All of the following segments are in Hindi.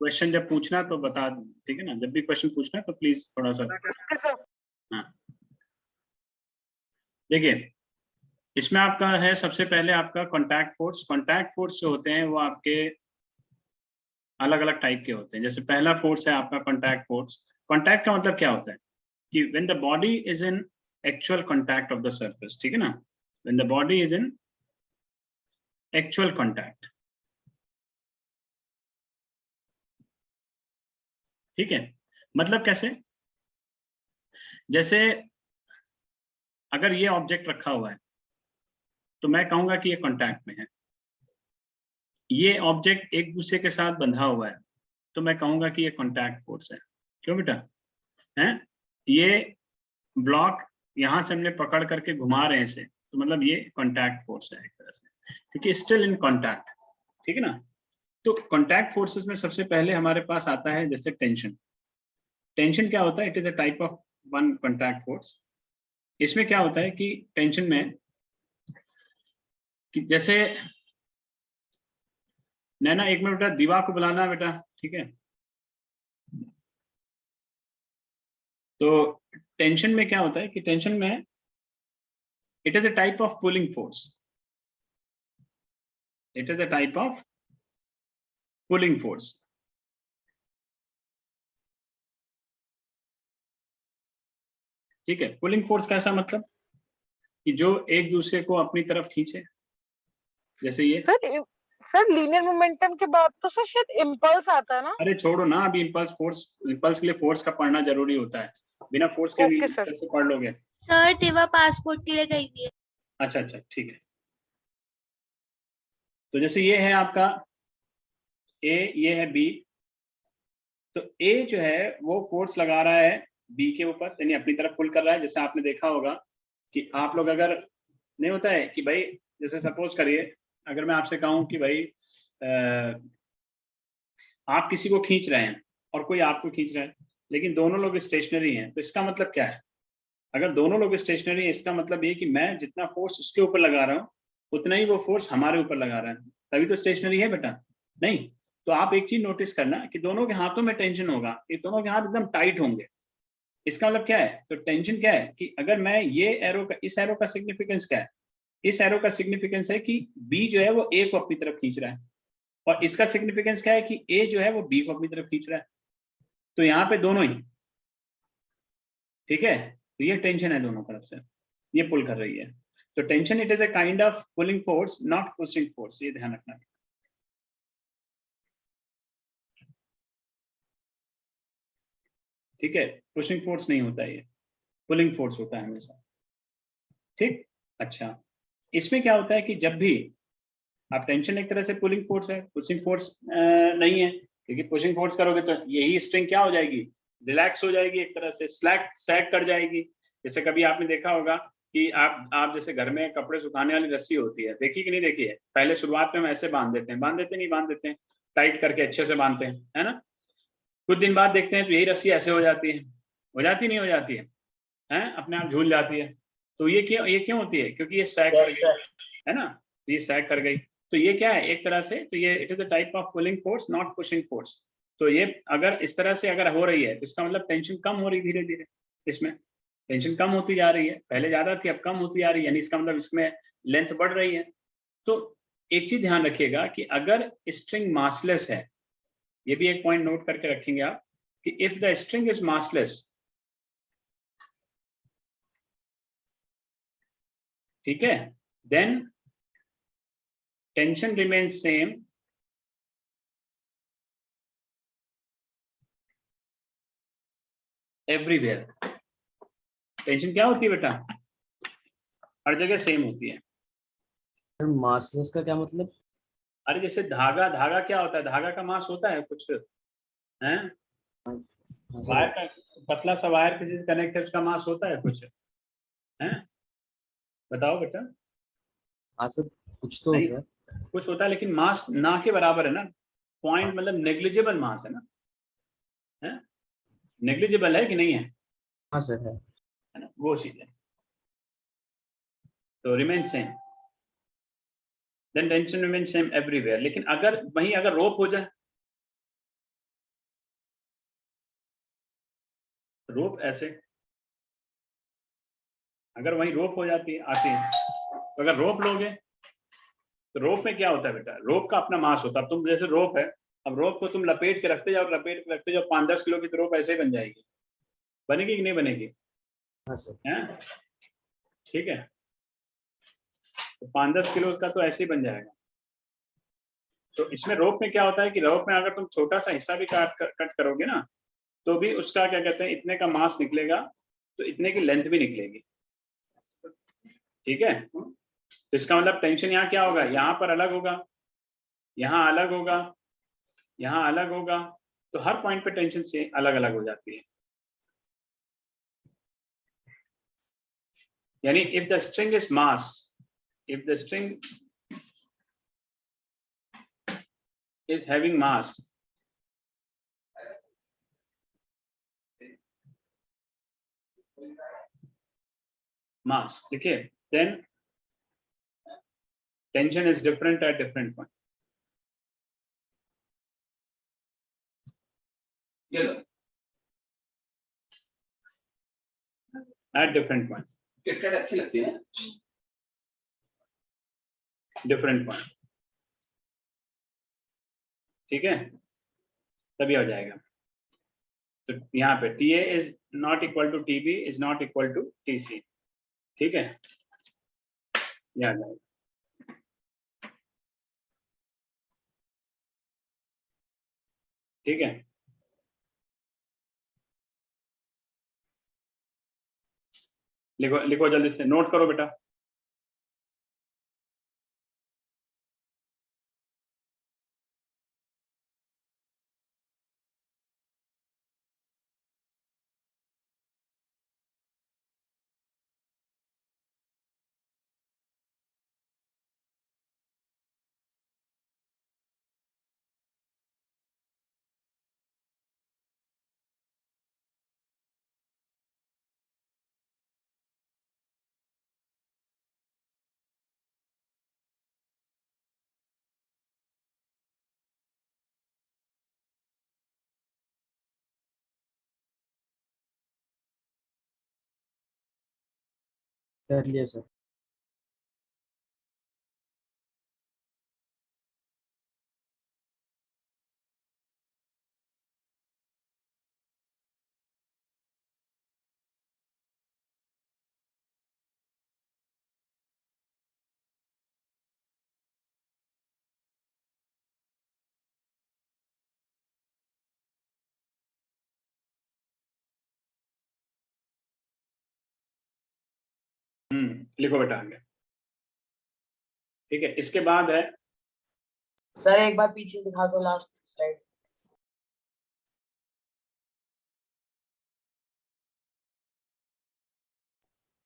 क्वेश्चन जब पूछना तो बता, ठीक है ना, जब भी क्वेश्चन पूछना तो प्लीज थोड़ा सा। हाँ देखिए, इसमें आपका है सबसे पहले आपका कॉन्टैक्ट फोर्स। कॉन्टैक्ट फोर्स जो होते हैं वो आपके अलग अलग टाइप के होते हैं। जैसे पहला फोर्स है आपका कॉन्टैक्ट फोर्स। कॉन्टैक्ट का मतलब क्या होता है कि when the body is in actual contact of the surface, ठीक है ना, when the body is in actual contact, ठीक है। मतलब कैसे, जैसे अगर ये ऑब्जेक्ट रखा हुआ है तो मैं कहूंगा कि ये कॉन्टैक्ट में है। ये ऑब्जेक्ट एक दूसरे के साथ बंधा हुआ है तो मैं कहूंगा कि ये कॉन्टैक्ट फोर्स है। क्यों बेटा, है ये ब्लॉक यहां से हमने पकड़ करके घुमा रहे हैं इसे, तो मतलब ये कॉन्टैक्ट फोर्स है एक तरह से, क्योंकि स्टिल इन कॉन्टैक्ट, ठीक है ना। तो कॉन्टैक्ट फोर्सेस में सबसे पहले हमारे पास आता है जैसे टेंशन। टेंशन क्या होता है, it is a type of one contact force. इसमें क्या होता है कि टेंशन में कि जैसे नैना एक मिनट बेटा, दीवा को बुलाना है बेटा, ठीक है। तो टेंशन में क्या होता है कि टेंशन में it is a type of pulling force, it is a type of pulling force. ठीक है, पुलिंग फोर्स कैसा, मतलब कि जो एक दूसरे को अपनी तरफ खींचे, जैसे ये। सर लीनियर मोमेंटम के बाद तो सर शायद इम्पल्स आता है ना। अरे छोड़ो ना, अभी इम्पल्स फोर्स, इम्पल्स के लिए फोर्स का पढ़ना जरूरी होता है, बिना फोर्स के भी कैसे पढ़ लोगे। सर देवा पासपोर्ट के लिए गई हुई है। अच्छा अच्छा ठीक है। तो जैसे ये है आपका ए, ये है बी। तो ए जो है वो फोर्स लगा रहा है बी के ऊपर, यानी अपनी तरफ पुल कर रहा है। जैसे आपने देखा होगा कि आप लोग अगर नहीं होता है कि भाई, जैसे सपोज करिए अगर मैं आपसे कहूं कि भाई आप किसी को खींच रहे हैं और कोई आपको खींच रहा है, लेकिन दोनों लोग स्टेशनरी हैं, तो इसका मतलब क्या है, अगर दोनों लोग स्टेशनरी हैं इसका मतलब ये कि मैं जितना फोर्स उसके ऊपर लगा रहा हूँ उतना ही वो फोर्स हमारे ऊपर लगा रहा है, तभी तो स्टेशनरी है बेटा। नहीं, तो आप एक चीज नोटिस करना कि दोनों के हाथों में टेंशन होगा, ये दोनों के हाथ एकदम टाइट होंगे। इसका मतलब क्या है, तो टेंशन क्या है कि अगर मैं ये एरो का, इस एरो का सिग्निफिकेंस क्या है, इस एरो का सिग्निफिकेंस है कि बी जो है वो ए को अपनी तरफ खींच रहा है, और इसका सिग्निफिकेंस क्या है कि ए जो है वो बी को अपनी तरफ खींच रहा है। तो यहाँ पे दोनों ही, ठीक है, तो ये टेंशन है दोनों तरफ से, ये पुल कर रही है। तो tension it is a kind of pulling force, not pushing force, ये ध्यान रखना। ठीक है, पुशिंग फोर्स नहीं होता है ये, पुलिंग फोर्स होता है हमेशा। ठीक, अच्छा इसमें क्या होता है कि जब भी आप, टेंशन एक तरह से पुलिंग फोर्स है, पुशिंग फोर्स नहीं है, क्योंकि पुशिंग फोर्स करोगे तो यही स्ट्रिंग क्या हो जाएगी, रिलैक्स हो जाएगी, एक तरह से स्लैक सैग कर जाएगी। जैसे कभी आपने देखा होगा कि आप जैसे घर में कपड़े सुखाने वाली रस्सी होती है, देखी कि नहीं देखी है, पहले शुरुआत में हम ऐसे बांध देते हैं, बांध देते नहीं बांध देते हैं, टाइट करके अच्छे से बांधते हैं, है ना। कुछ दिन बाद देखते हैं तो यही रस्सी ऐसे हो जाती है, हो जाती नहीं हो जाती है अपने आप झूल जाती है। तो ये क्यों होती है, क्योंकि ये सैग कर गई, है ना, ये सैग कर गई। तो ये क्या है एक तरह से, तो ये it is a type of pulling force, not pushing force. तो ये अगर इस तरह से अगर हो रही है तो इसका मतलब टेंशन कम हो रही धीरे धीरे, इसमें टेंशन कम होती जा रही है, पहले ज्यादा थी अब कम होती जा रही है, यानी इसका मतलब इसमें लेंथ बढ़ रही है। तो एक चीज ध्यान रखिएगा कि अगर स्ट्रिंग मासलेस है, ये भी एक पॉइंट नोट करके रखेंगे आप कि if the string is massless, ठीक है, then tension remains same everywhere. Tension क्या होती है बेटा, हर जगह सेम होती है। मासलेस का क्या मतलब? अरे जैसे धागा, धागा क्या होता है, धागा का मास होता है कुछ, है वायर का, पतला सा वायर किसी से कनेक्ट है उसका मास होता है कुछ, है बताओ बेटा। हाँ सर, कुछ तो होता है, कुछ होता है लेकिन मास ना के बराबर है ना, पॉइंट मतलब नेग्लिजिबल मास है ना, है नेग्लिजिबल है कि नहीं है। हाँ सर है ना, वो चीज है। तो remain same. then tension remains same everywhere. लेकिन अगर वहीं अगर रोप हो जाए, रोप ऐसे, अगर वहीं रोप हो जाती है आती है, तो अगर रोप लोगे तो रोप में क्या होता है बेटा, रोप का अपना मास होता है। अब तुम जैसे रोप है, अब रोप को तुम लपेट के रखते जाओ 5-10 किलो की तो रोप ऐसे ही बन जाएगी, बनेगी कि नहीं बनेगी? हाँ सर। हैं? ठीक है, तो 5-10 किलो का तो ऐसे ही बन जाएगा। तो इसमें रोप में क्या होता है कि रोप में अगर तुम छोटा सा हिस्सा भी कट करोगे ना, तो भी उसका क्या कहते हैं, इतने का मास निकलेगा, तो इतने की लेंथ भी निकलेगी। ठीक है, तो इसका मतलब टेंशन यहाँ क्या होगा, यहाँ पर अलग होगा, यहाँ अलग होगा, यहाँ अलग होगा, तो हर पॉइंट पे टेंशन से अलग अलग हो जाती है। यानी if the string is mass, if the string is having mass, okay, then tension is different at different point. At different point. Cricket अच्छी लगती है, different point. ठीक है, तभी हो जाएगा। तो यहाँ पे TA is not equal to TB is not equal to TC। ठीक है, याद आएगा। ठीक है, लिखो लिखो जल्दी से, नोट करो बेटा। कर लिया सर। लिखो बेटा आगे। ठीक है, इसके बाद है, सर एक बार पीछे दिखा दो लास्ट स्लाइड।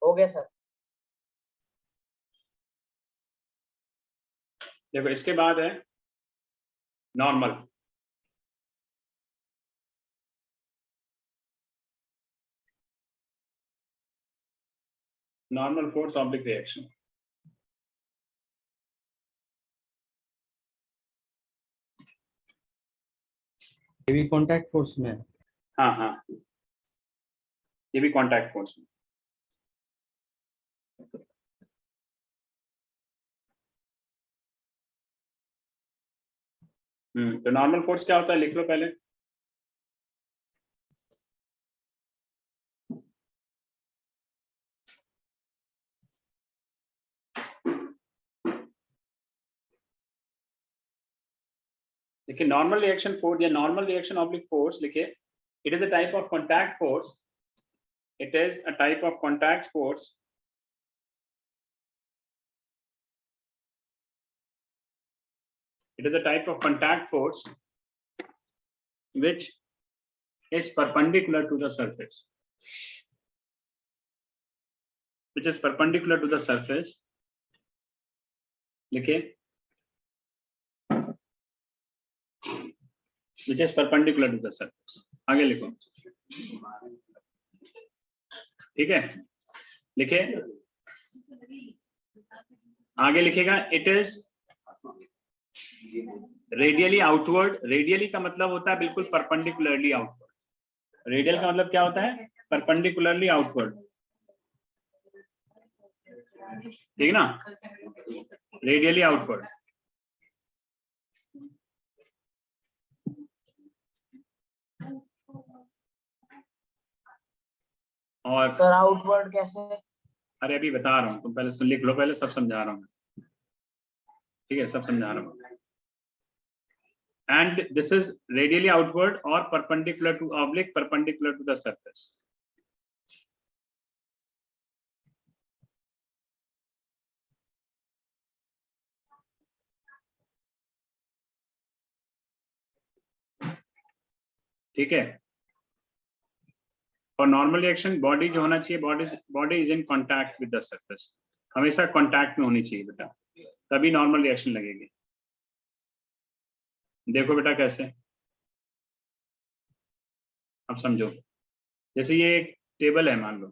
हो गया सर। देखो इसके बाद है normal. Normal force oblique reaction. ये भी कॉन्टैक्ट फोर्स में है। हाँ हाँ, ये भी कॉन्टैक्ट फोर्स में। तो नॉर्मल फोर्स क्या होता है, लिख लो पहले। देखिए नॉर्मल रिएक्शन फोर्स या नॉर्मल रिएक्शन ऑब्लिक फोर्स लिखिए, it is a type of contact force, it is a type of contact force it is a type of contact force which is perpendicular to the surface, which is perpendicular to the surface। लिखिए, which is perpendicular to the surface। आगे लिखो, ठीक है, लिखिए, आगे लिखेगा, it is radially outward, radially का मतलब होता है बिल्कुल परपेंडिकुलरली आउटवर्ड। रेडियल का मतलब क्या होता है? परपेंडिकुलरली आउटवर्ड, ठीक है ना, रेडियली आउटवर्ड। और सर आउटवर्ड कैसे? अरे अभी बता रहा हूँ, तुम पहले सुन, लिख लो, पहले सब समझा रहा हूँ, ठीक है, सब समझा रहा हूँ। And this is radially outward or perpendicular to oblique, perpendicular to the surface. ठीक है। और नॉर्मल रिएक्शन बॉडी जो होना चाहिए, body is in contact with the surface, हमेशा कांटेक्ट में होनी चाहिए बेटा, तभी नॉर्मल रिएक्शन लगेगी। देखो बेटा कैसे, अब समझो। जैसे ये एक टेबल है मान लो,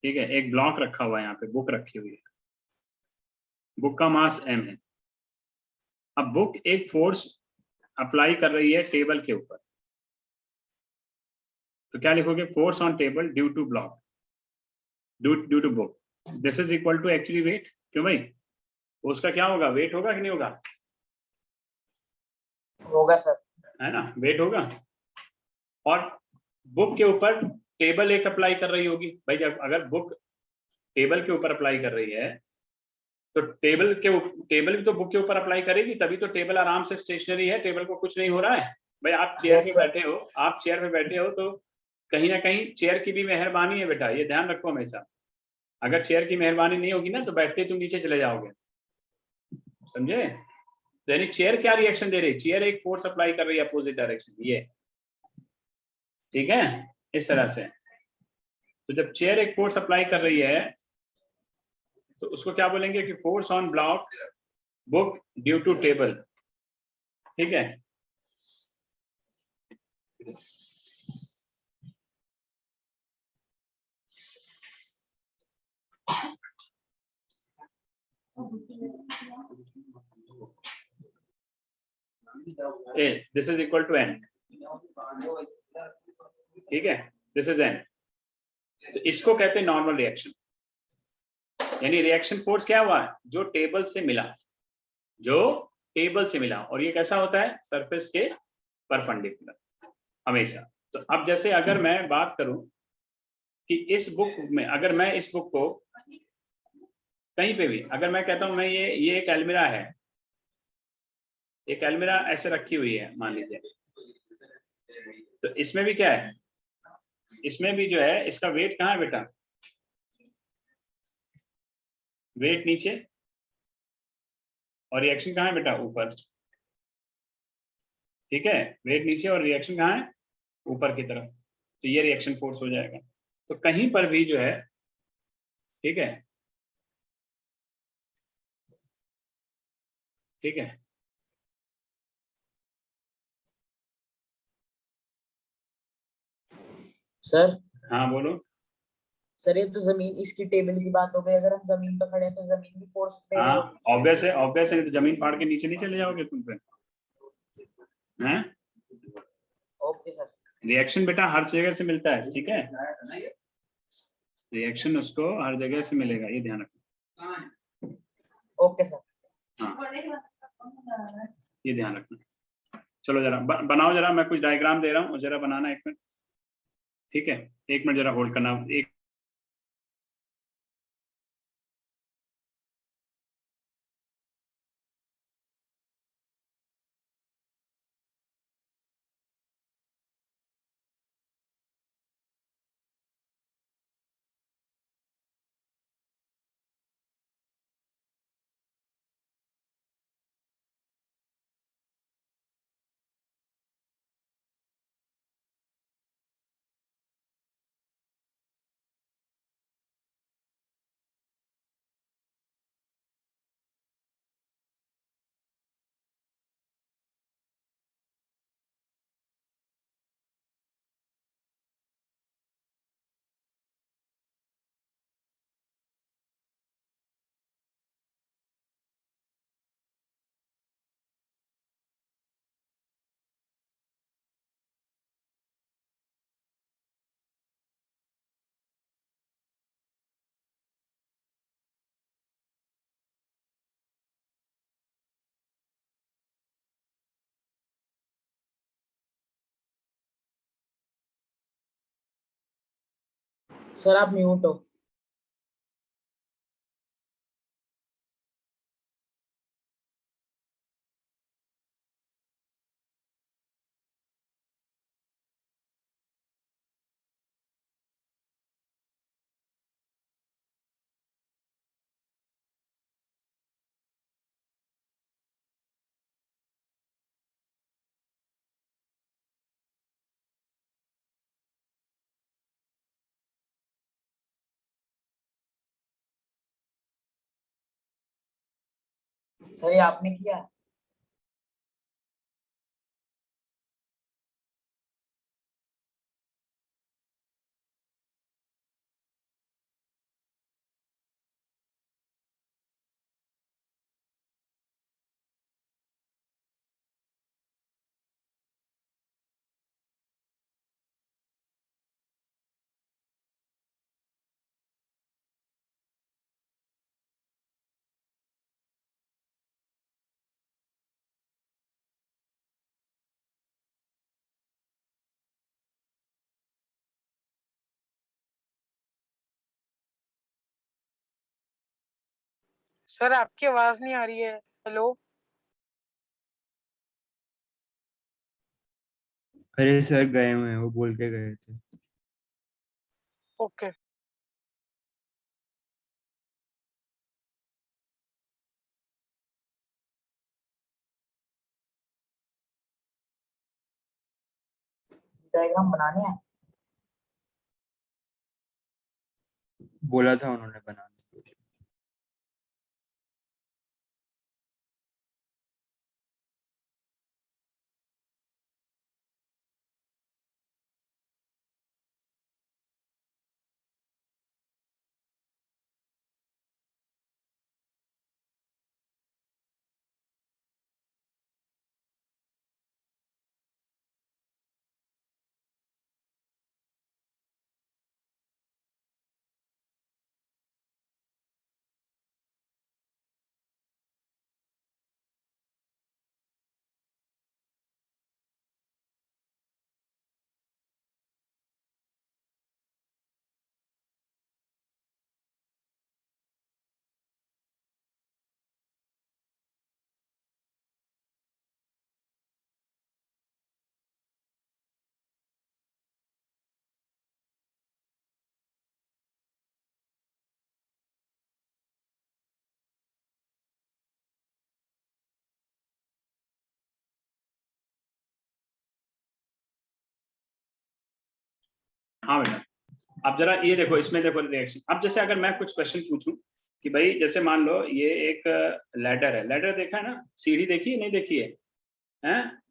ठीक है, एक ब्लॉक रखा हुआ है, यहाँ पे बुक रखी हुई है, बुक का मास m है। अब बुक एक फोर्स अप्लाई कर रही है टेबल के ऊपर, तो क्या लिखोगे? Force on table due to block, due to book, this is equal to actually weight. क्यों भाई? उसका क्या होगा? वेट होगा कि नहीं होगा? होगा सर। है ना, वेट होगा। और बुक के ऊपर टेबल एक अप्लाई कर रही होगी भाई। जब अगर बुक टेबल के ऊपर अप्लाई कर रही है, तो टेबल भी तो बुक के ऊपर अप्लाई करेगी, तभी तो टेबल आराम से स्टेशनरी है, टेबल को कुछ नहीं हो रहा है। भाई आप चेयर पे बैठे हो, आप चेयर पे बैठे हो, तो कहीं ना कहीं चेयर की भी मेहरबानी है बेटा, ये ध्यान रखो हमेशा। अगर चेयर की मेहरबानी नहीं होगी ना, तो बैठते तुम नीचे चले जाओगे, समझे? यानी चेयर क्या रिएक्शन दे रही है? चेयर एक फोर्स अप्लाई कर रही है अपोजिट डायरेक्शन, ये, ठीक है, इस तरह से। तो जब चेयर एक फोर्स अप्लाई कर रही है, तो उसको क्या बोलेंगे कि force on block book due to table, ठीक है। Uh, this is equal to N, ठीक है, दिस इज एन। तो इसको कहते हैं नॉर्मल रिएक्शन, यानी रिएक्शन फोर्स क्या हुआ? जो टेबल से मिला, जो टेबल से मिला, और ये कैसा होता है? सरफेस के परपेंडिकुलर हमेशा। तो अब जैसे अगर मैं बात करूं कि इस बुक में, अगर मैं इस बुक को कहीं पे भी, अगर मैं कहता हूं मैं ये एक अलमीरा है, एक अलमीरा ऐसे रखी हुई है मान लीजिए, तो इसमें भी क्या है? इसमें भी जो है, इसका वेट कहाँ है बेटा? वेट नीचे, और रिएक्शन कहाँ है बेटा? ऊपर, ठीक है, वेट नीचे और रिएक्शन कहाँ है? ऊपर की तरफ। तो ये रिएक्शन फोर्स हो जाएगा। तो कहीं पर भी जो है, ठीक है, ठीक है, सर हाँ बोलो। सर ये तो जमीन, इसकी टेबल की बात हो गई, अगर हम जमीन पर खड़े हैं तो जमीन भी फोर्स दे रही हाँ होगी। ऑब्वियस है, ऑब्वियस है, तो जमीन फाड़ के नीचे नहीं चले जाओगे तुम पे, हैं? Okay sir. रिएक्शन बेटा हर जगह से मिलता है, ठीक है, रिएक्शन उसको हर जगह से मिलेगा, ये ध्यान रखना। Okay sir. हाँ, ये ध्यान रखना। चलो जरा बनाओ, जरा मैं कुछ डायग्राम दे रहा हूँ, जरा बनाना 1 मिनट, ठीक है, 1 मिनट जरा होल्ड करना, एक सर आप म्यूट हो। सर ये आपने किया? सर आपकी आवाज नहीं आ रही है। हेलो। अरे सर गए हुए हैं, वो बोल के गए थे। ओके। डायग्राम बनाने हैं? बोला था उन्होंने बनाने के लिए। हाँ बेटा, अब जरा ये देखो, इसमें देखो रिएक्शन। अब जैसे अगर मैं कुछ क्वेश्चन पूछूं कि भाई जैसे मान लो ये एक लैडर है, लैडर देखा है ना, सीढ़ी देखी है नहीं देखी है? हैं?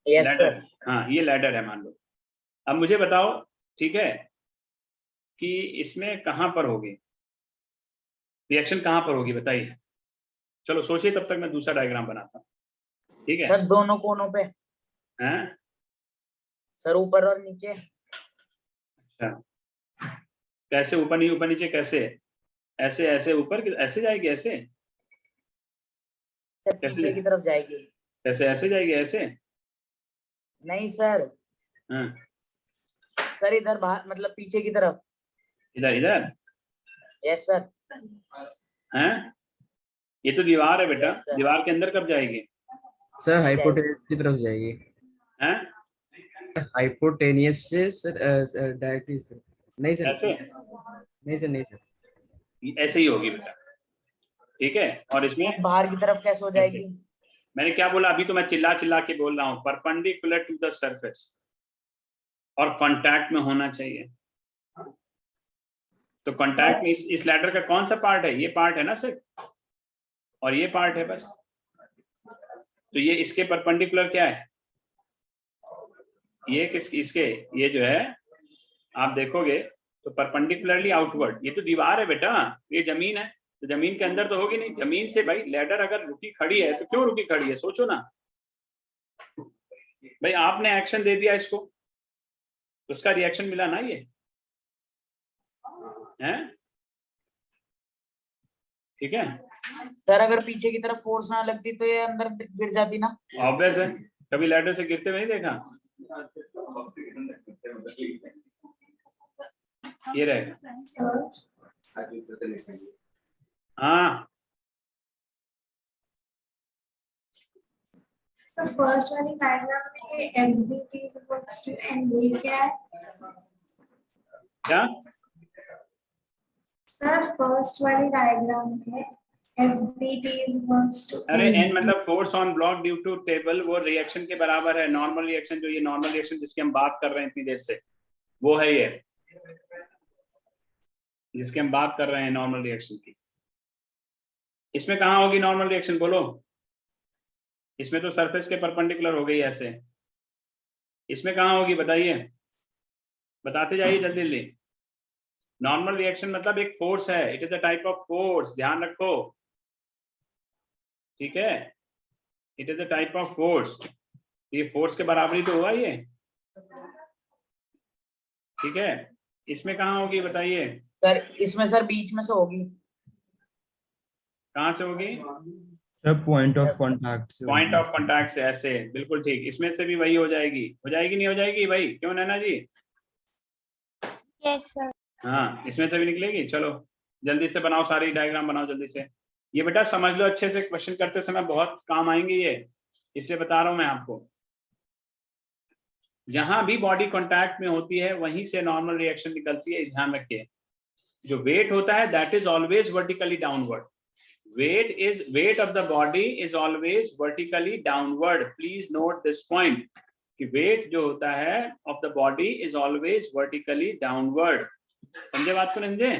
Yes ladder, sir. हाँ ये लैडर है मान लो। अब मुझे बताओ, ठीक है, कि इसमें कहां पर होगी रिएक्शन, कहां पर होगी बताइए। चलो सोचिए, तब तक मैं दूसरा डायग्राम बनाता हूँ, ठीक है? सर दोनों कोनों पे। हैं? सर ऊपर और नीचे। अच्छा, कैसे ऊपर नहीं, ऊपर नीचे कैसे? ऐसे ऐसे ऊपर ऐसे जाएगी, ऐसे सर कैसे पीछे की तरफ जाएगी। कैसे ऐसे जाएगी, ऐसे? नहीं सर। हाँ, सर इधर बाहर, मतलब पीछे की तरफ। इधर इधर? Yes sir. हैं? ये तो दीवार है बेटा, Yes, sir. दीवार के अंदर कब जाएगी? सर नहीं हाइपोटेनियस की तरफ जाएगी। हैं? हाइपोटेनियस से सर डायरेक्टली इस तरफ। नहीं सर, ऐसे नहीं सर, नहीं सर। ऐसे ही होगी बेटा, ठीक है? और इसमें सर बाहर की तरफ कैसे हो जाएगी? मैंने क्या बोला अभी, तो मैं चिल्ला चिल्ला के बोल रहा हूँ, परपेंडिकुलर टू द सरफेस और कांटेक्ट में होना चाहिए। तो कांटेक्ट में इस लैडर का कौन सा पार्ट है? ये पार्ट है ना सिर्फ, और ये पार्ट है बस। तो ये इसके परपेंडिकुलर क्या है? ये इसके, ये जो है आप देखोगे तो परपेंडिकुलरली आउटवर्ड। ये तो दीवार है बेटा, ये जमीन है, तो जमीन के अंदर तो होगी नहीं। जमीन से भाई लैडर अगर रुकी खड़ी है तो क्यों रुकी खड़ी है, सोचो ना भाई। आपने एक्शन दे दिया इसको, तो उसका रिएक्शन मिला ना, ये है, ठीक है? सर अगर पीछे की तरफ फोर्स ना लगती तो ये अंदर गिर जाती ना। ऑब्वियस है, कभी लैडर से गिरते हुए नहीं देखा? ये रहेगा। हाँ तो फर्स्ट वाली डायग्राम में FBT is equals to NB क्या है? क्या सर फर्स्ट वाली डायग्राम में FBT is equals to अरे NB. एन मतलब force on block due to table, वो रिएक्शन के बराबर है। नॉर्मल रिएक्शन जो ये नॉर्मल रिएक्शन जिसकी हम बात कर रहे हैं इतनी देर से, वो है ये जिसकी हम बात कर रहे हैं नॉर्मल रिएक्शन की। इसमें कहाँ होगी नॉर्मल रिएक्शन बोलो? इसमें तो सरफेस के परपेंडिकुलर हो गई ऐसे। इसमें कहाँ होगी बताइए, बताते जाइए जल्दी जल्दी। नॉर्मल रिएक्शन मतलब एक फोर्स है, it is a type of force, ध्यान रखो, ठीक है? It is a type of force. ये फोर्स के बराबर ही तो हुआ ये, ठीक है? इसमें कहाँ होगी बताइए? सर इसमें सर बीच में से होगी। कहाँ से होगी? सर पॉइंट ऑफ कांटेक्ट से पॉइंट होगी। ऑफ कांटेक्ट से, ऐसे बिल्कुल ठीक। इसमें से भी वही हो जाएगी, हो जाएगी नहीं हो जाएगी भाई, क्यों नैना जी? Yes sir. हाँ इसमें से भी निकलेगी। चलो जल्दी से बनाओ, सारी डायग्राम बनाओ जल्दी से। ये बेटा समझ लो अच्छे से, क्वेश्चन करते समय बहुत काम आएंगे ये, इसलिए बता रहा हूं मैं आपको। जहां भी बॉडी कांटेक्ट में होती है वहीं से नॉर्मल रिएक्शन निकलती है, ध्यान रखिए। जो वेट होता है that is always vertically downward. weight of the body is always vertically downward. Please note this point कि weight जो होता है of the body is always vertically downward. समझे बात को? समझे?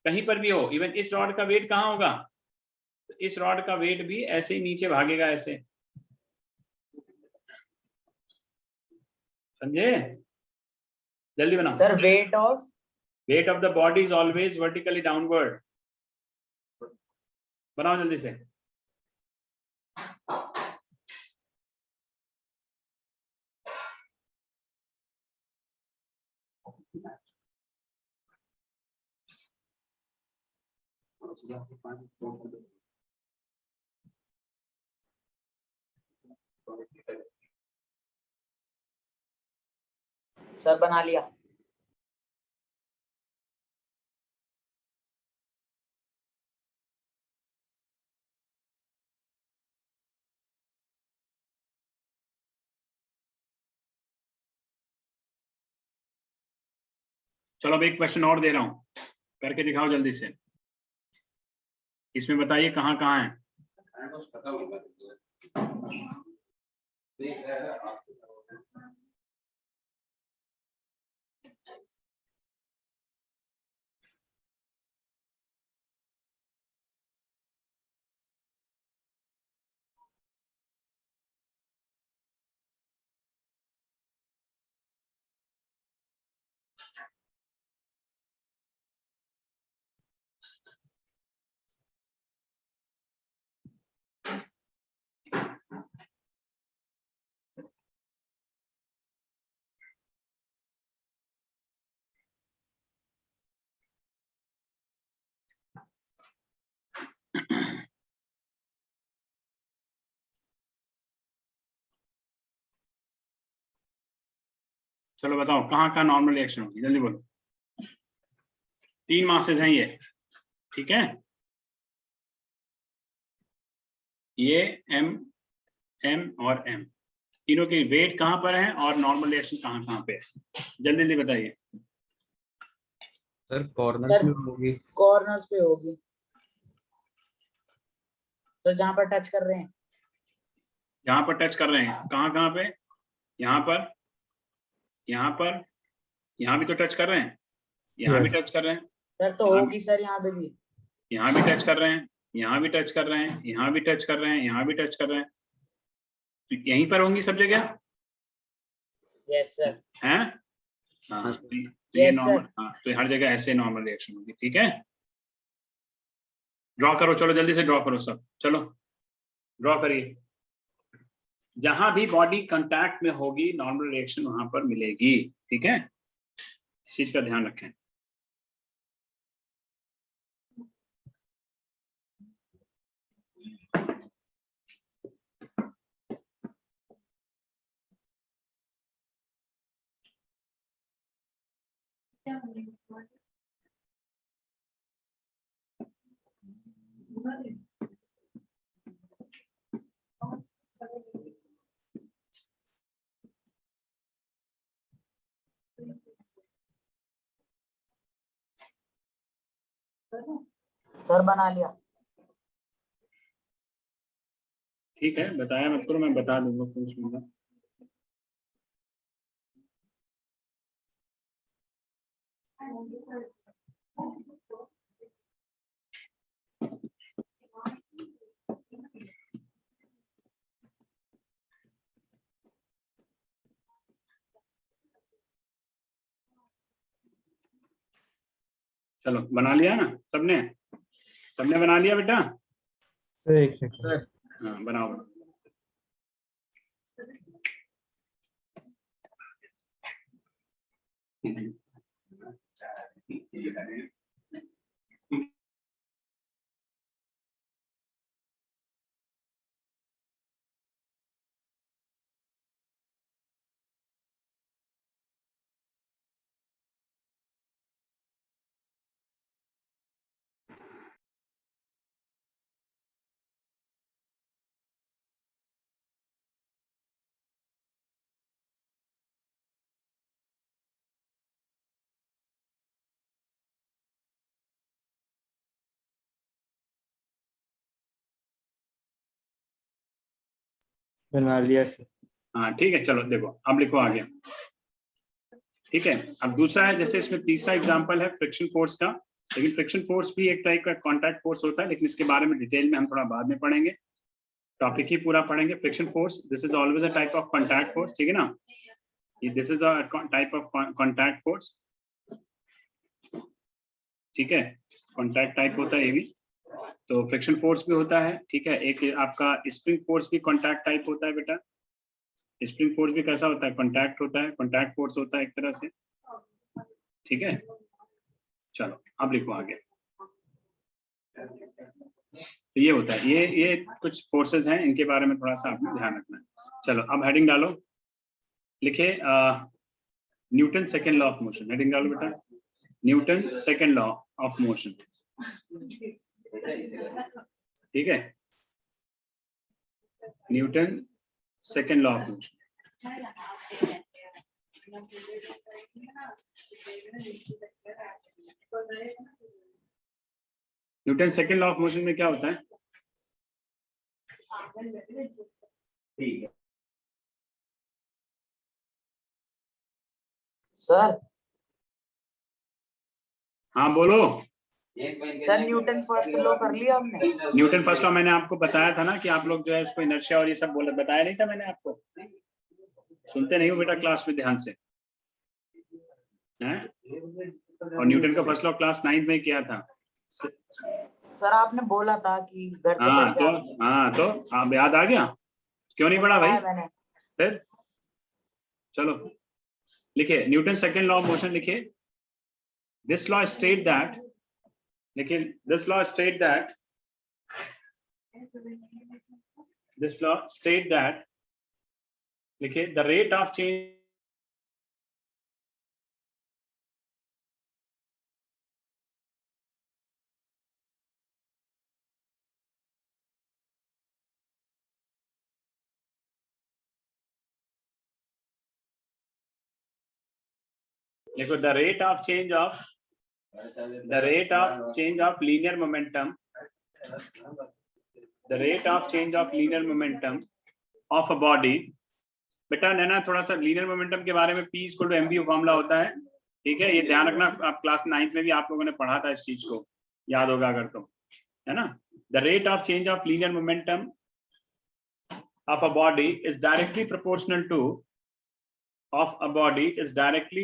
कहीं पर भी हो, इवन इस रॉड का वेट कहाँ होगा? तो इस रॉड का वेट भी ऐसे ही नीचे भागेगा, ऐसे, समझे? जल्दी बनाओ। Sir weight of the body is always vertically downward. बनाओ जल्दी से। सर बना लिया। चलो अब एक क्वेश्चन और दे रहा हूं, करके दिखाओ जल्दी से। इसमें बताइए कहाँ कहाँ है। चलो बताओ कहाँ कहाँ नॉर्मल रिएक्शन होगी, जल्दी बोलो। 3 मासेस हैं ये, ठीक है? ये M, M और M, तीनों की वेट कहाँ पर है और नॉर्मल रिएक्शन कहाँ कहाँ पे है, जल्दी जल्दी बताइए। सर कॉर्नर्स में होगी। कॉर्नर्स पे होगी सर, जहां पर टच कर रहे हैं। जहां पर टच कर रहे हैं, कहाँ कहाँ पे? यहाँ पर, यहाँ पर, यहाँ भी तो टच कर रहे हैं, यहाँ भी Yes. टच कर रहे हैं, सर तो हाँ। होगी सर यहाँ पे भी। यहाँ भी टच कर रहे हैं, यहाँ भी टच कर रहे हैं, यहाँ भी टच कर रहे हैं, यहाँ भी टच कर रहे हैं, तो यहीं पर होंगी सब जगह, यस सर। हैं? हाँ तो ये Yes, नॉर्मल, sir. हाँ तो हर जगह ऐसे नॉर्मल रिएक्शन होगी, ठीक है? ड्रॉ करो, चलो जल्दी से ड्रॉ करो सब, चलो ड्रॉ करिए। जहां भी बॉडी कांटेक्ट में होगी नॉर्मल रिएक्शन वहां पर मिलेगी, ठीक है? इस चीज का ध्यान रखें। सर बना लिया। ठीक है, बताया मत करो, मैं बता दूंगा, पूछ लूंगा। चलो बना लिया ना सबने? सबने बना लिया बेटा? सर एक सेकंड। सर हाँ बनाओ। बना लिया सर। हाँ ठीक है, चलो देखो अब लिखो आगे। ठीक है, अब दूसरा है, जैसे इसमें तीसरा एग्जांपल है फ्रिक्शन फोर्स का, लेकिन फ्रिक्शन फोर्स भी एक टाइप का कांटेक्ट फोर्स होता है, लेकिन इसके बारे में डिटेल में हम थोड़ा बाद में पढ़ेंगे, टॉपिक ही पूरा पढ़ेंगे। Friction force, this is always a type of contact force, ठीक है ना, this is a type of contact force, ठीक है, कांटेक्ट टाइप होता है ये भी। तो फ्रिक्शन फोर्स भी होता है, ठीक है। एक आपका स्प्रिंग फोर्स भी कांटेक्ट टाइप होता है बेटा। स्प्रिंग फोर्स भी कैसा होता है? कांटेक्ट होता है, कांटेक्ट फोर्स होता है एक तरह से, ठीक है। चलो अब लिखो आगे। तो ये होता है, ये कुछ फोर्सेस हैं, इनके बारे में थोड़ा सा आपको ध्यान रखना है। चलो अब हेडिंग डालो, लिखे Newton second law of motion. Heading डालो बेटा, Newton second law of motion, ठीक है, Newton second law of motion. Newton second law of motion में क्या होता है? सर हाँ बोलो। सर न्यूटन फर्स्ट लॉ कर लिया हमने। न्यूटन फर्स्ट लॉ मैंने आपको बताया था ना, कि आप लोग जो है उसको इनर्शिया और ये सब बोले, बताया नहीं था मैंने आपको? सुनते नहीं हो बेटा क्लास में ध्यान से, हैं? और न्यूटन का फर्स्ट लॉ क्लास 9th में किया था। सर आपने बोला था कि घर से हाँ पढ़ के तो आप याद आ गया? क्यों नहीं पढ़ा भाई? मैंने। फिर चलो लिखिए Newton second law of motion, लिखिए दिस लॉ स्टेट दैट, लिखिए this law state that, this law state that, लिखिए द रेट ऑफ चेंज देखो the rate of change of linear momentum, the rate of change of linear momentum of a body। बेटा नैना थोड़ा सा लीनियर मोमेंटम के बारे में P = mv फॉर्मूला होता है, ठीक है, ये ध्यान रखना। आप क्लास 9th में भी आप लोगों ने पढ़ा था इस चीज को, याद होगा अगर तो, है ना। The rate of change of linear momentum of a body is directly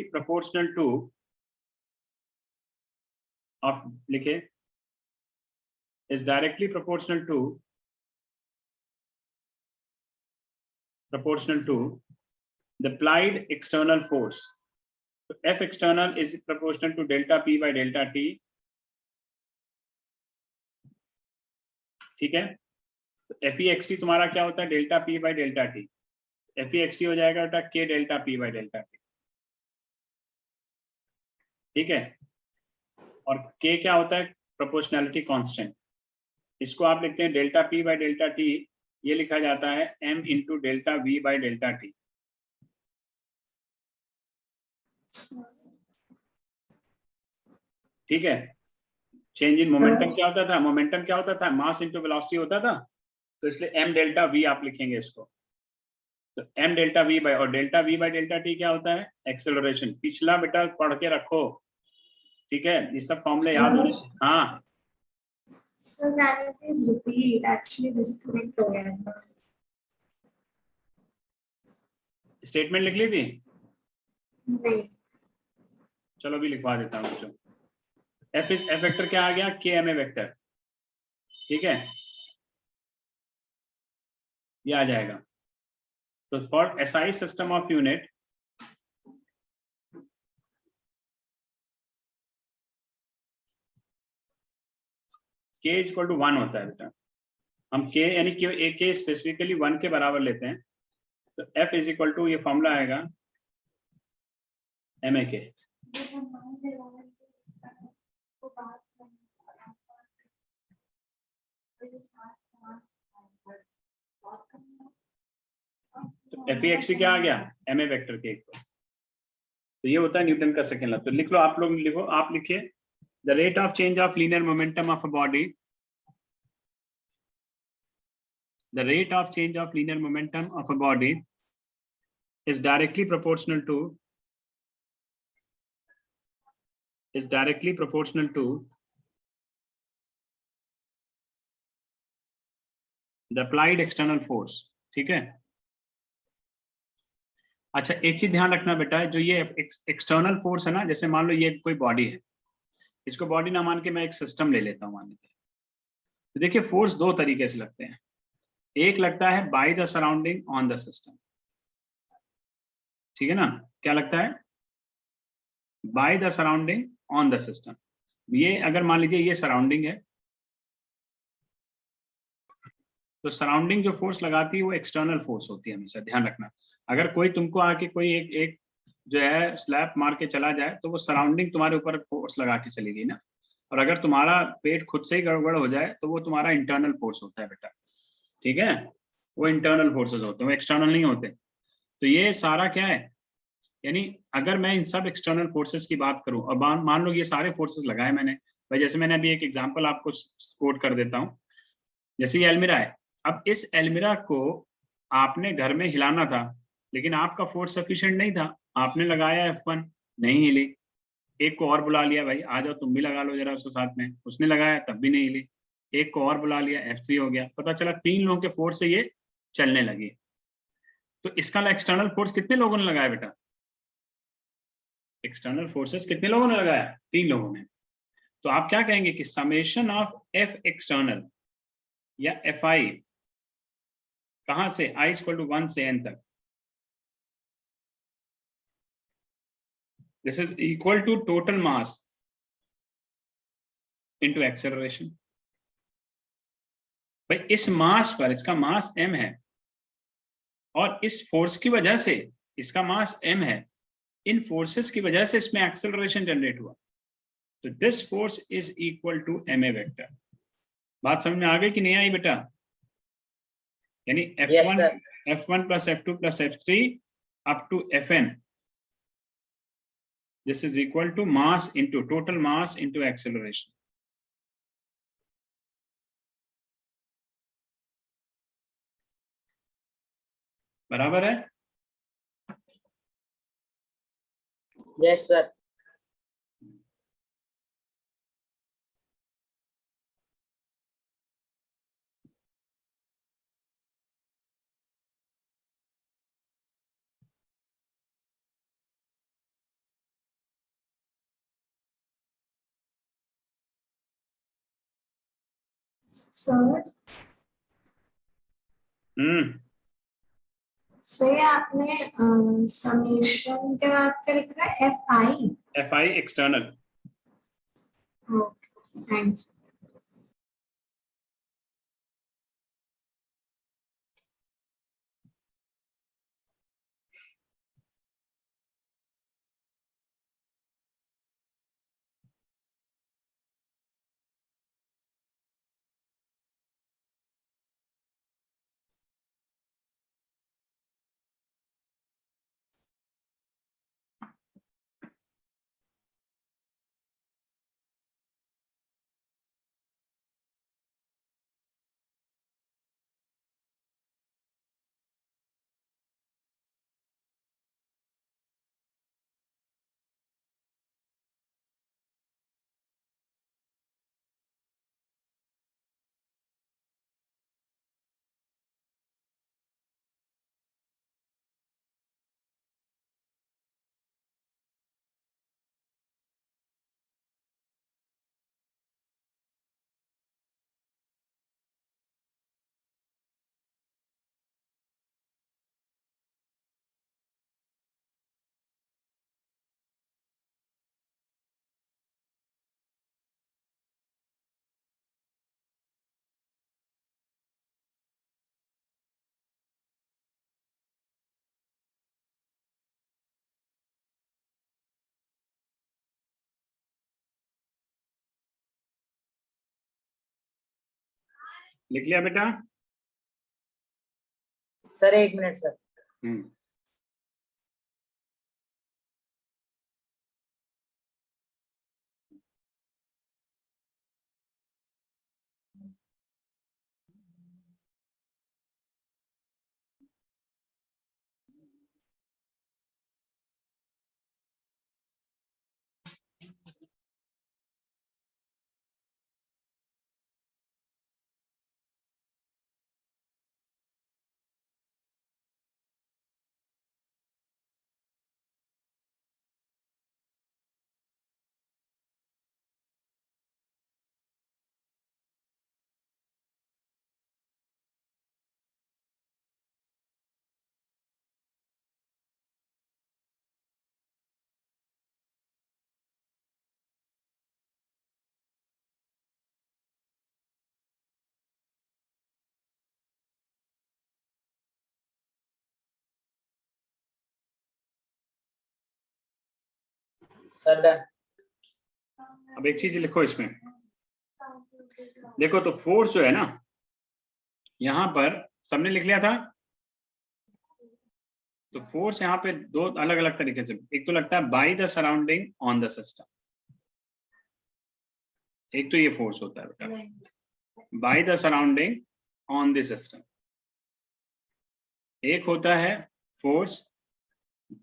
proportional to लिखे is directly proportional to the applied external force। तो F external is proportional to delta P by delta T, ठीक है। तो FEXT तुम्हारा क्या होता है? Delta P by delta T। FEXT हो जाएगा बेटा K delta P by delta T, ठीक है। और k क्या होता है? Proportionality constant. इसको आप लिखते हैं delta p by delta t, ये लिखा जाता है m into delta v by delta t। ठीक है। चेंज इन मोमेंटम क्या होता था? मोमेंटम क्या होता था? मास इंटू वेलोसिटी होता था, तो इसलिए m डेल्टा v आप लिखेंगे इसको। तो m डेल्टा v बाई, और delta v by delta t क्या होता है? एक्सेलरेशन। पिछला बेटा पढ़ के रखो, ठीक है, ये सब फॉर्मूले याद होने चाहिए। हाँ So can you please repeat? Actually disconnect हो गया था। स्टेटमेंट लिख ली थी? नहीं। चलो भी लिखवा देता हूँ बच्चों। एफ वेक्टर क्या आ गया? के एम ए वेक्टर। ठीक है, ये आ जाएगा। तो for SI system of unit, के इज इक्वल टू 1 होता है बेटा। हम के यानी के स्पेसिफिकली 1 के बराबर लेते हैं, तो एफ इज इक्वल टू, ये फॉर्मूला आएगा एम ए के। तो एफ एक्स क्या आ गया? एम ए वेक्टर के इक्वल। तो ये होता है न्यूटन का सेकंड लॉ। तो लिख लो, आप लोग लिखो, आप लिखिए the rate of change of linear momentum of a body, the rate of change of linear momentum of a body is directly proportional to the applied external force। ठीक है। अच्छा, एक चीज ध्यान रखना बेटा, जो ये एक्सटर्नल फोर्स है ना, जैसे मान लो ये कोई बॉडी है, इसको बॉडी ना मान के मैं एक सिस्टम ले लेता हूँ मान लीजिए। तो देखिए फोर्स दो तरीके से लगते हैं। एक लगता है by the surrounding on the system, ठीक है ना। क्या लगता है? By the surrounding on the system. ये अगर मान लीजिए ये सराउंडिंग है, तो सराउंडिंग जो फोर्स लगाती है वो एक्सटर्नल फोर्स होती है, हमेशा ध्यान रखना। अगर कोई तुमको आके कोई एक जो है स्लैप मार के चला जाए, तो वो सराउंडिंग तुम्हारे ऊपर फोर्स लगा के चलेगी ना। और अगर तुम्हारा पेट खुद से ही गड़बड़ हो जाए, तो वो तुम्हारा इंटरनल फोर्स होता है बेटा। ठीक है, वो इंटरनल फोर्सेस होते हैं, वो एक्सटर्नल नहीं होते। तो ये सारा क्या है, यानी अगर मैं इन सब एक्सटर्नल फोर्सेस की बात करूं, और मान लो ये सारे फोर्सेस लगाए मैंने भाई, जैसे मैंने अभी एक एग्जांपल आपको कोट कर देता हूं। जैसे ये अलमीरा है, अब इस अलमीरा को आपने घर में हिलाना था, लेकिन आपका फोर्स सफिशिएंट नहीं था, आपने लगाया F1, नहीं हिली। एक को और बुला लिया, भाई आ जाओ तुम भी लगा लो जरा उसके साथ में, उसने लगाया तब भी नहीं हिली। एक को और बुला लिया, F3 हो गया। पता चला 3 लोगों के फोर्स से ये चलने लगी। तो इसका एक्सटर्नल फोर्स कितने लोगों ने लगाया बेटा? एक्सटर्नल फोर्सेस कितने लोगों ने लगाया? 3 लोगों ने। तो आप क्या कहेंगे कि समेशन ऑफ एफ एक्सटर्नल या एफ आई, कहां से? i इक्वल टू 1 से n तक, this is equal to total mass into acceleration. भाई इस मास पर, इसका मास m है, और इस फोर्स की वजह से इसका मास m है, इन फोर्सेस की वजह से इसमें एक्सेलरेशन जनरेट हुआ। तो this force is equal to M A vector. बात समझ में आ गई कि नहीं आई बेटा? यानी F1 F1 plus F2 plus F3 up to Fn, this is equal to mass into total mass into acceleration। बराबर है? Yes sir. सर सर आपने समेशन के बाद क्या लिखा है? FI external. Okay, thank you. लिख लिया बेटा? Sir 1 minute sir. Sir done. अब एक चीज लिखो इसमें, देखो तो फोर्स जो है ना, यहाँ पर सबने लिख लिया था। तो फोर्स यहाँ पे दो अलग अलग तरीके से, एक तो लगता है by the surrounding on the system, एक तो ये फोर्स होता है बेटा by the surrounding on the system, एक होता है force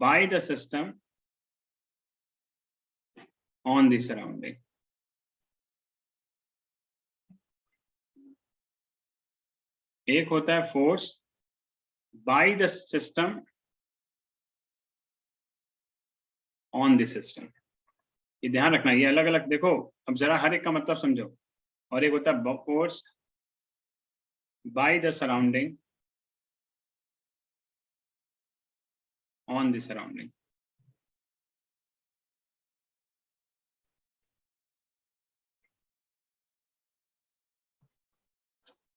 by the system on the surrounding. एक होता है force by the system on the system. ये ध्यान रखना, ये अलग अलग देखो, अब जरा हर एक का मतलब समझो। और एक होता है force by the surrounding on the surrounding.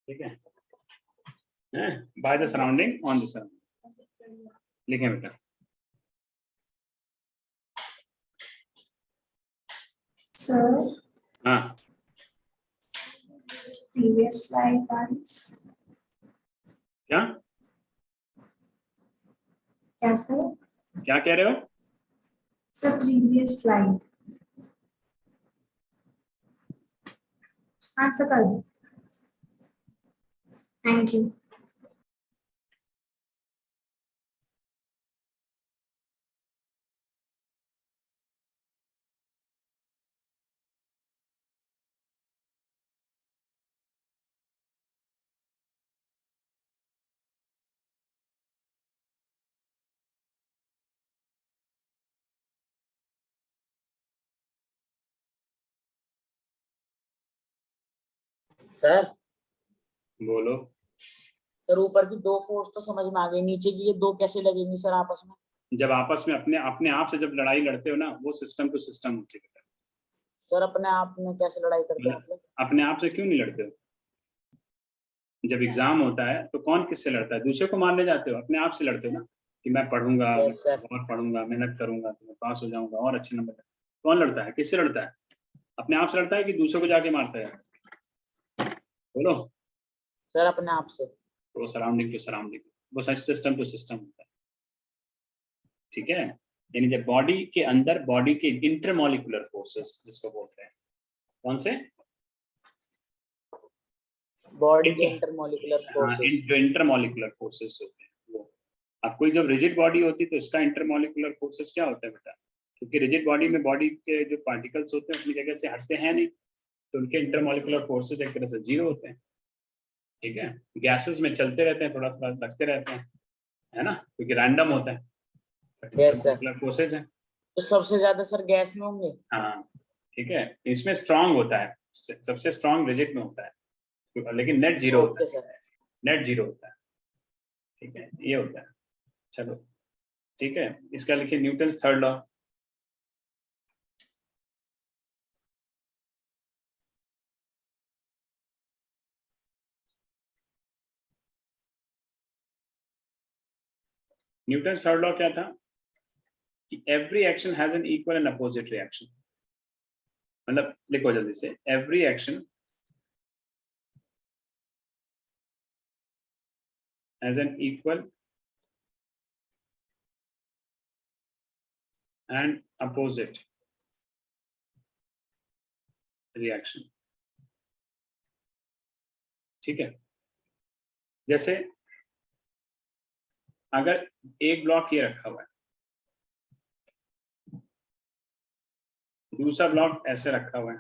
ठीक है, by the surrounding on the surrounding लिखें बेटा। Sir, हाँ, previous slide once. क्या क्या sir? क्या कह रहे हो? Sir, previous slide. Answer कर दो। Thank you. सर बोलो। सर ऊपर की 2 फोर्स तो समझ में आ गई, नीचे की ये 2 कैसे लगेंगी सर आपस में? जब आपस में अपने अपने आप से जब लड़ाई लड़ते हो ना, वो सिस्टम टू सिस्टम होती है। सर अपने आप में कैसे लड़ाई करते हैं मतलब? अपने आप से क्यों नहीं लड़ते हो? जब एग्जाम होता है तो कौन किससे लड़ता है? दूसरे को मारने जाते हो? अपने आप से लड़ते हो ना, कि मैं पढ़ूंगा Yes, sir. और पढ़ूंगा, मेहनत करूंगा तो मैं पास हो जाऊंगा और अच्छे नंबर। कौन लड़ता है? किससे लड़ता है? अपने आप से लड़ता है कि दूसरे को जाके मारता है? बोलो। सर अपने आप से। वो सराउंडिंग टू सराउंडिंग, वो सिस्टम टू सिस्टम होता है। ठीक है, यानी जब बॉडी के अंदर बॉडी के इंटरमॉलिक्यूलर फोर्सेस जिसको बोलते हैं, कौन से? बॉडी के इंटरमॉलिक्यूलर फोर्सेस। जो इंटरमॉलिक्यूलर फोर्सेस होते हैं वो। अब कोई जब रिजिड बॉडी होती है तो इसका इंटरमॉलिक्यूलर फोर्सेस क्या होता है बेटा? क्योंकि रिजिड बॉडी में बॉडी के जो पार्टिकल्स होते हैं अपनी जगह से हटते हैं नहीं, तो उनके इंटरमॉलिक्यूलर फोर्सेस एक तरह से जीरो होते हैं। ठीक है, गैसेस में चलते रहते हैं, थोड़ा थोड़ा लगते रहते हैं, है ना, क्योंकि रैंडम होता है। Yes, sir. फोर्सेस हैं। तो सबसे ज्यादा सर गैस में होंगे? हाँ ठीक है, इसमें स्ट्रांग होता है, सबसे स्ट्रांग रिजिड में होता है, लेकिन नेट जीरो होता है। नेट जीरो होता है। ठीक है, ये होता है। चलो ठीक है, इसका लिखिए Newton's third law. Newton's third law क्या था कि every action has an equal and opposite reaction. मतलब लिखो जल्दी से, every action as an equal and opposite reaction. ठीक है, जैसे अगर एक ब्लॉक ये रखा हुआ है, दूसरा ब्लॉक ऐसे रखा हुआ है,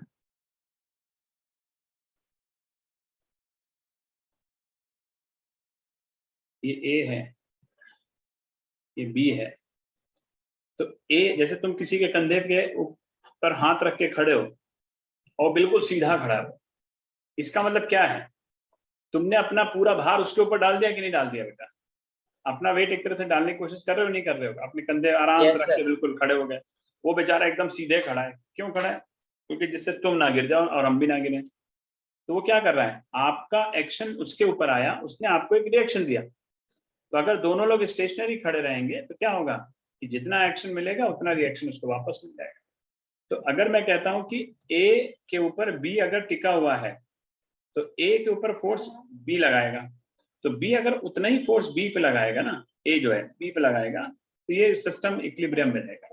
ये A है, ये B है, तो A जैसे तुम किसी के कंधे के ऊपर हाथ रख के खड़े हो और बिल्कुल सीधा खड़ा हो, इसका मतलब क्या है, तुमने अपना पूरा भार उसके ऊपर डाल दिया कि नहीं डाल दिया बेटा? अपना वेट एक तरह से डालने की कोशिश कर रहे हो नहीं कर रहे हो? अपने कंधे आराम से रख के बिल्कुल खड़े हो गए, वो बेचारा एकदम सीधे खड़ा है, क्यों खड़ा है? क्योंकि जिससे तुम ना गिर जाओ और हम भी ना गिरे। तो वो क्या कर रहा है, आपका एक्शन उसके ऊपर आया, उसने आपको एक रिएक्शन दिया। तो अगर दोनों लोग स्टेशनरी खड़े रहेंगे तो क्या होगा कि जितना एक्शन मिलेगा उतना रिएक्शन उसको वापस मिल जाएगा। तो अगर मैं कहता हूं कि A के ऊपर B अगर टिका हुआ है तो A के ऊपर फोर्स B लगाएगा, तो B अगर उतना ही फोर्स B पे लगाएगा ना, A जो है B पे लगाएगा, तो ये सिस्टम इक्विलिब्रियम में रहेगा।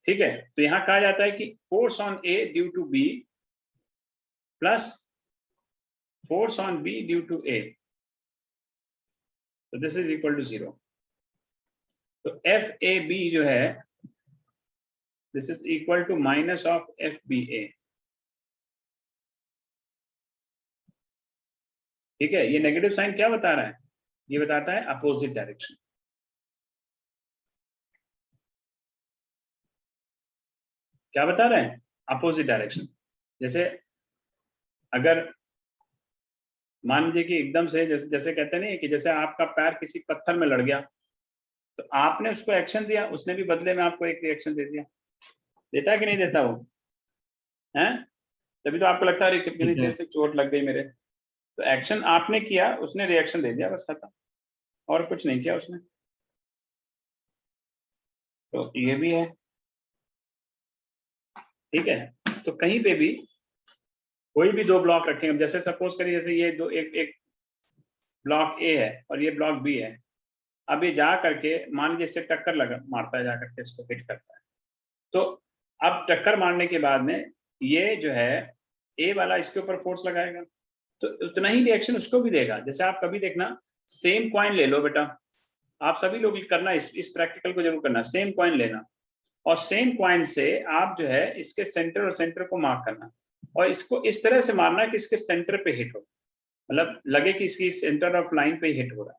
ठीक है, तो यहाँ कहा जाता है कि force on A due to B plus force on B due to A, तो दिस इज इक्वल टू 0। तो FAB जो है this is equal to minus of FBA। ठीक है, ये नेगेटिव साइन क्या बता रहा है, ये बताता है अपोजिट डायरेक्शन। क्या बता रहे हैं, अपोजिट डायरेक्शन। जैसे अगर मान लीजिए कि एकदम से जैसे कहते नहीं कि जैसे आपका पैर किसी पत्थर में लड़ गया, तो आपने उसको एक्शन दिया, उसने भी बदले में आपको एक रिएक्शन दे दिया, देता है कि नहीं देता वो है? तभी तो आपको लगता है कितनी देर से चोट लग गई मेरे। तो एक्शन आपने किया, उसने रिएक्शन दे दिया, बस खत्म, और कुछ नहीं किया उसने। तो ये भी है। ठीक है, तो कहीं पे भी कोई भी दो ब्लॉक रखेंगे, जैसे सपोज करिए जैसे ये दो एक ब्लॉक A है और ये ब्लॉक B है। अब ये जा करके मान लीजिए इससे टक्कर लगा मारता है, जा करके इसको हिट करता है, तो अब टक्कर मारने के बाद में ये जो है A वाला इसके ऊपर फोर्स लगाएगा, तो उतना ही रिएक्शन उसको भी देगा। जैसे आप कभी देखना, सेम कॉइन ले लो बेटा, आप सभी लोग करना, इस प्रैक्टिकल को जरूर करना, सेम कॉइन लेना और सेम कॉइन से आप जो है इसके सेंटर और सेंटर को मार्क करना और इसको इस तरह से मारना कि इसके सेंटर पे हिट हो, मतलब लगे कि इसकी सेंटर ऑफ लाइन पे हिट हो रहा है।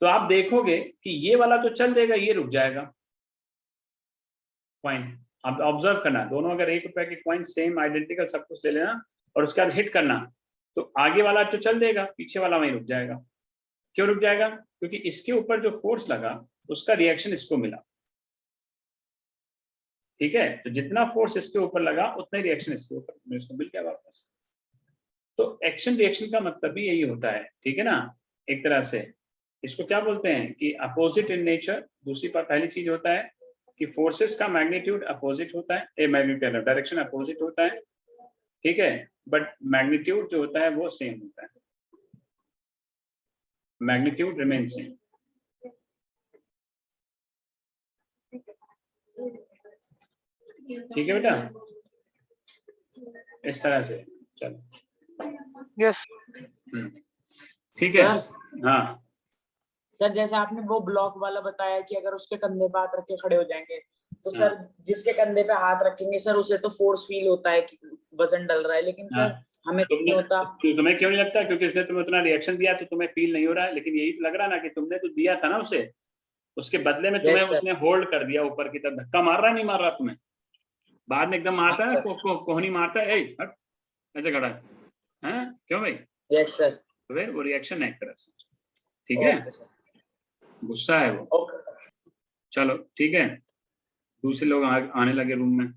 तो आप देखोगे कि ये वाला तो चल देगा, ये रुक जाएगा कॉइन। आप ऑब्जर्व करना, दोनों अगर ₹1 के कॉइन सेम आइडेंटिकल सब कुछ ले लेना और उसके बाद हिट करना, तो आगे वाला तो चल देगा, पीछे वाला वहीं रुक जाएगा। क्यों रुक जाएगा? क्योंकि इसके ऊपर जो फोर्स लगा उसका रिएक्शन इसको मिला। ठीक है, तो जितना फोर्स इसके ऊपर लगा उतना ही रिएक्शन इसके ऊपर इसको मिल गया वापस। तो एक्शन रिएक्शन का मतलब भी यही होता है। ठीक है ना, एक तरह से इसको क्या बोलते हैं कि अपोजिट इन नेचर। दूसरी पहली चीज होता है कि फोर्सेस का मैग्नीट्यूड अपोजिट होता है, मैग्नीट्यूड डायरेक्शन अपोजिट होता है। ठीक है, बट मैग्नीट्यूड जो होता है वो सेम होता है, मैग्नीट्यूड रिमेन सेम। ठीक है बेटा, इस तरह से चलो। यस ठीक है। हाँ सर, जैसे आपने वो ब्लॉक वाला बताया कि अगर उसके कंधे पे हाथ रख के खड़े हो जाएंगे, तो सर जिसके कंधे पे हाथ रखेंगे सर उसे तो फोर्स फील होता है कि वजन डल रहा है, लेकिन सर हमें तो नहीं होता। तुम्हें क्यों नहीं लगता? क्योंकि उसने तुम्हें उतना रिएक्शन दिया तो तुम्हें फील नहीं हो रहा है, लेकिन यही तो लग रहा ना कि तुमने तो दिया था ना उसे, उसके बदले में तुम्हें उसने होल्ड कर दिया ऊपर की तरफ। धक्का मार रहा नहीं मार रहा तुम्हें? बाद में एकदम मारता है, कोहनी मारता है, हट ऐसे खड़ा है, क्यों भाई? Yes sir. तो वो रिएक्शन है एक तरह से। ठीक है, गुस्सा है वो। चलो ठीक है, दूसरे लोग आने लगे रूम में।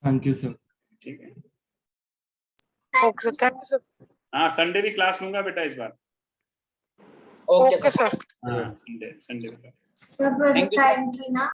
Thank you sir. ठीक है, okay sir, thank you sir. हाँ संडे भी क्लास लूंगा बेटा इस बार। Okay okay sir. हाँ संडे सब प्रोजेक्ट टाइम की ना